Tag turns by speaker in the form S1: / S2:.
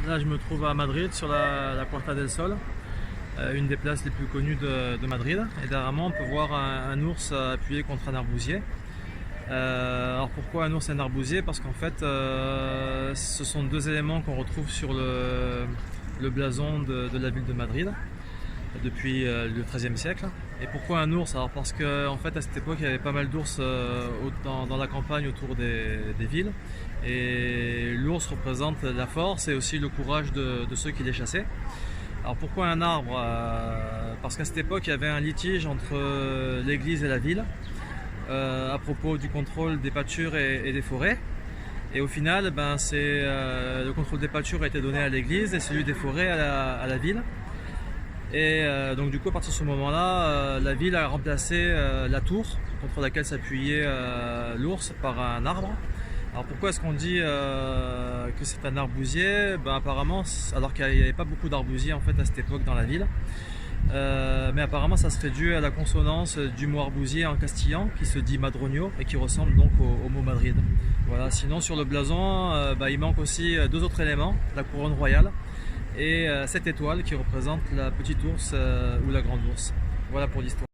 S1: Là, je me trouve à Madrid, sur la Puerta del Sol, une des places les plus connues de Madrid. Et derrière moi, on peut voir un ours appuyé contre un arbousier. Alors pourquoi un ours et un arbousier? Parce qu'en fait, ce sont deux éléments qu'on retrouve sur le blason de la ville de Madrid depuis le XIIIe siècle. Et pourquoi un ours? Alors parce qu'en fait, à cette époque, il y avait pas mal d'ours dans la campagne autour des villes. Et l'ours représente la force et aussi le courage de ceux qui les chassaient. Alors pourquoi un arbre? Parce qu'à cette époque, il y avait un litige entre l'église et la ville à propos du contrôle des pâtures et des forêts. Et au final, le contrôle des pâtures a été donné à l'église et celui des forêts à la ville. Et donc du coup, à partir de ce moment-là, la ville a remplacé la tour contre laquelle s'appuyait l'ours par un arbre. Alors pourquoi est-ce qu'on dit que c'est un arbousier? Apparemment, alors qu'il n'y avait pas beaucoup d'arbousiers en fait à cette époque dans la ville. Mais apparemment ça serait dû à la consonance du mot arbousier en castillan qui se dit madroño et qui ressemble donc au mot Madrid. Voilà. Sinon sur le blason, il manque aussi deux autres éléments, la couronne royale et cette étoile qui représente la petite ours ou la grande ours. Voilà pour l'histoire.